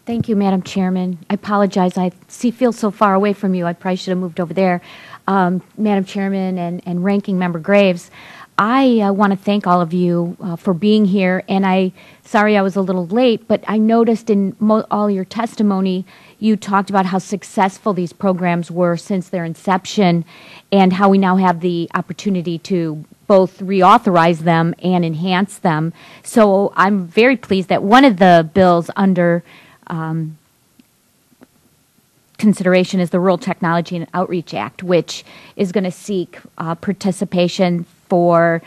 Thank you, Madam Chairman. I apologize. I feel so far away from you. I probably should have moved over there. Madam Chairman and Ranking Member Graves, I want to thank all of you for being here. And sorry I was a little late, but I noticed in all your testimony, you talked about how successful these programs were since their inception and how we now have the opportunity to both reauthorize them and enhance them. So I'm very pleased that one of the bills under consideration is the Rural Technology and Outreach Act, which is going to seek participation for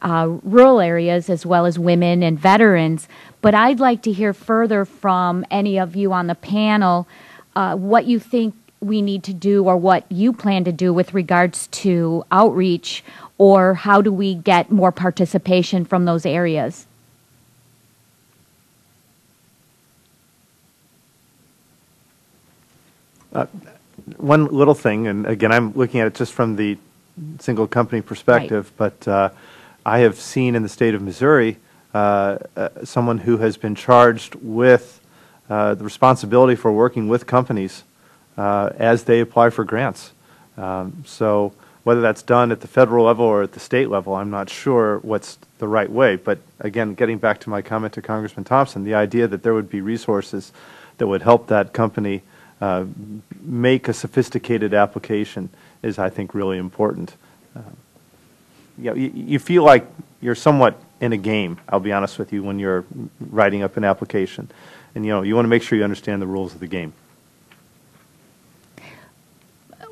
rural areas as well as women and veterans. But I'd like to hear further from any of you on the panel what you think we need to do or what you plan to do with regards to outreach, or how do we get more participation from those areas? One little thing, and again, I'm looking at it just from the single company perspective, right. But I have seen in the state of Missouri someone who has been charged with the responsibility for working with companies as they apply for grants. So whether that's done at the federal level or at the state level, I'm not sure what's the right way. But again, getting back to my comment to Congressman Thompson, the idea that there would be resources that would help that company make a sophisticated application is, I think, really important. You feel like you're somewhat in a game, I'll be honest with you, when you're writing up an application. And, you want to make sure you understand the rules of the game.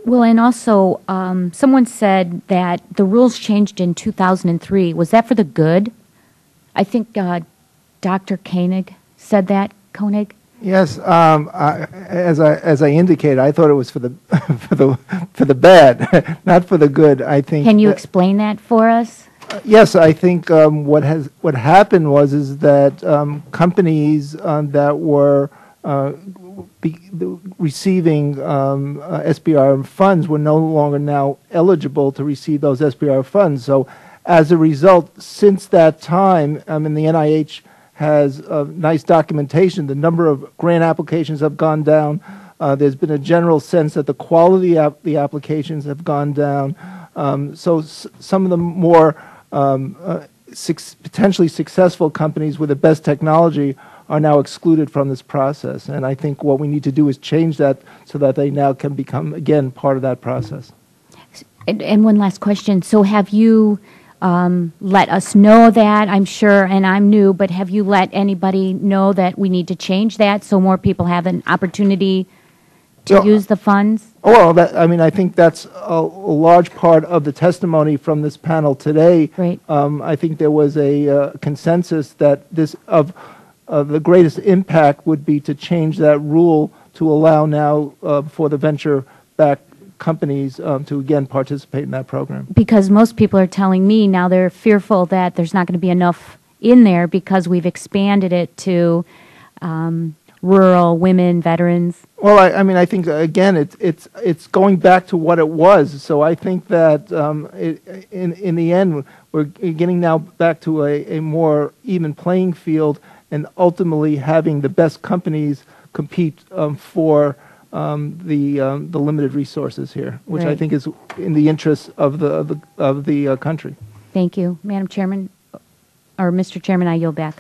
Well, and also, someone said that the rules changed in 2003. Was that for the good? I think Dr. Koenig said that. Koenig? Yes, as I indicated, I thought it was for the for the bad, not for the good. I think. Can you explain that for us? Yes, I think what happened is that companies that were receiving SBIR funds were no longer now eligible to receive those SBIR funds. So, as a result, since that time, and the NIH has nice documentation. The number of grant applications have gone down. There's been a general sense that the quality of the applications have gone down. So some of the more potentially successful companies with the best technology are now excluded from this process. And I think what we need to do is change that so that they now can become, again, part of that process. And one last question. So have you let us know that, I'm sure, and I'm new, but have you let anybody know that we need to change that so more people have an opportunity to use the funds? Well, I think that's a large part of the testimony from this panel today. Right. I think there was a consensus that the greatest impact would be to change that rule to allow now for the venture-backed companies to again participate in that program. Because most people are telling me now they're fearful that there's not going to be enough in there because we've expanded it to rural women, veterans. Well, I think again it's going back to what it was. So I think that in the end we're getting now back to a more even playing field, and ultimately having the best companies compete for the limited resources here, which I think is in the interest of the country. Thank you, Madam Chairman, or Mr. Chairman. I yield back.